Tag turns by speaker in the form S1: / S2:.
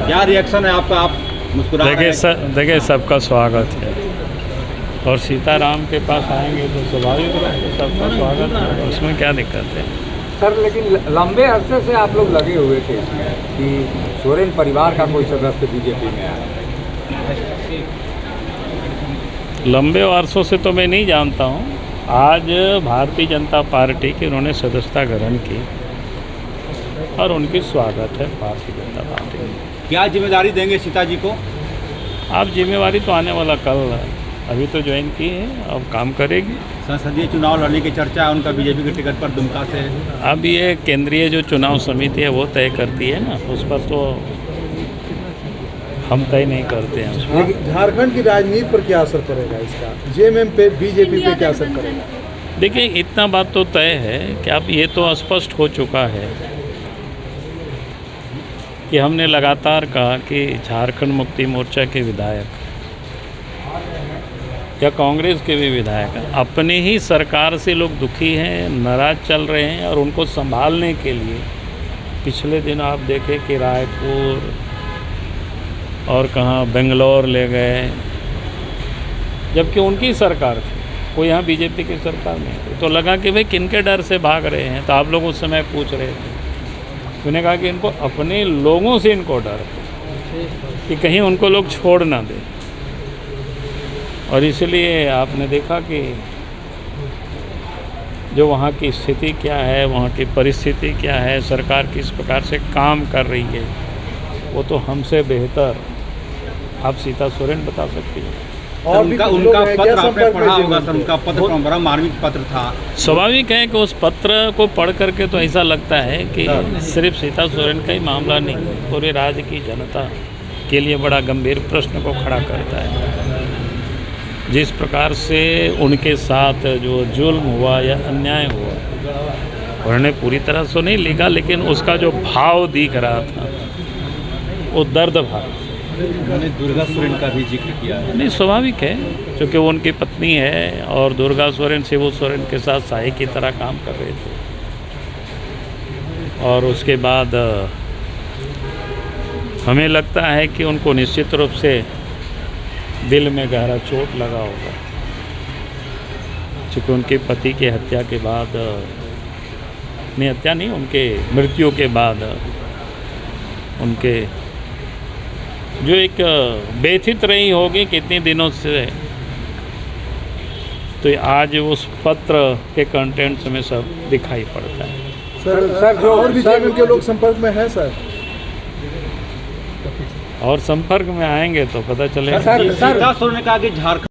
S1: क्या रिएक्शन है आपका? आप मुस्कुरा रहे हैं।
S2: देखिए सबका स्वागत है और सीताराम के पास आएंगे तो स्वाभाविक रूप से सबका स्वागत है, उसमें क्या दिक्कत है।
S3: सर लेकिन लंबे अरसे से आप लोग लगे हुए थे इसमें कि सोरेन परिवार का कोई सदस्य बीजेपी में आया।
S2: लंबे वर्षों से तो मैं नहीं जानता हूँ। आज भारतीय जनता पार्टी की उन्होंने सदस्यता ग्रहण की और उनकी स्वागत है भारतीय जनता पार्टी में।
S1: क्या जिम्मेदारी देंगे सीता जी को?
S2: आप जिम्मेवारी तो आने वाला कल है, अभी तो ज्वाइन की है, अब काम करेगी।
S1: संसदीय चुनाव लड़ने की चर्चा है उनका बीजेपी के टिकट पर दुमका से।
S2: अब ये केंद्रीय जो चुनाव समिति है वो तय करती है ना, उस पर तो हम तय नहीं करते हैं।
S4: लेकिन झारखंड की राजनीति पर क्या असर पड़ेगा इसका? जेएमएम पे, बीजेपी पे क्या असर पड़ेगा?
S2: देखिए इतना बात तो तय है कि अब ये तो स्पष्ट हो चुका है कि हमने लगातार कहा कि झारखंड मुक्ति मोर्चा के विधायक या कांग्रेस के भी विधायक अपनी ही सरकार से लोग दुखी हैं, नाराज चल रहे हैं और उनको संभालने के लिए पिछले दिन आप देखें कि रायपुर और कहाँ बेंगलोर ले गए, जबकि उनकी सरकार थी, वो यहाँ बीजेपी की सरकार में थी। तो लगा कि भाई किनके डर से भाग रहे हैं, तो आप लोग उस समय पूछ रहे थे। उन्होंने कहा कि इनको अपने लोगों से इनको डर है कि कहीं उनको लोग छोड़ ना दें, और इसलिए आपने देखा कि जो वहाँ की स्थिति क्या है, वहाँ की परिस्थिति क्या है, सरकार किस प्रकार से काम कर रही है, वो तो हमसे बेहतर आप सीता सोरेन बता सकती हैं।
S4: और भी
S1: उनका पत्र आपने पढ़ा होगा सर, उनका पत्र बड़ा मार्मिक पत्र था।
S2: स्वाभाविक है कि उस पत्र को पढ़ करके तो ऐसा लगता है कि सिर्फ सीता सोरेन का ही मामला नहीं, पूरे राज्य की जनता के लिए बड़ा गंभीर प्रश्न को खड़ा करता है। जिस प्रकार से उनके साथ जो जुल्म हुआ या अन्याय हुआ, उन्होंने पूरी तरह से नहीं लिखा, लेकिन उसका जो भाव दिख रहा था वो दर्द भाव।
S1: उन्होंने दुर्गा सोरेन का भी जिक्र किया है।
S2: नहीं, स्वाभाविक है, क्योंकि वो उनकी पत्नी है और दुर्गा सोरेन शिबू सोरेन के साथ सहाय की तरह काम कर रहे थे। और उसके बाद हमें लगता है कि उनको निश्चित रूप से दिल में गहरा चोट लगा होगा, क्योंकि उनके पति की हत्या के बाद, नहीं हत्या नहीं, उनके मृत्यु के बाद उनके जो एक व्यथित रही होगी कितने दिनों से, तो आज उस पत्र के कंटेंट्स में सब दिखाई पड़ता है।
S4: सर जो और भी जेएमएम के लोग संपर्क में हैं सर,
S2: और संपर्क में आएंगे तो पता चलेगा।
S1: सीता सोरेन ने कहा कि झारखंड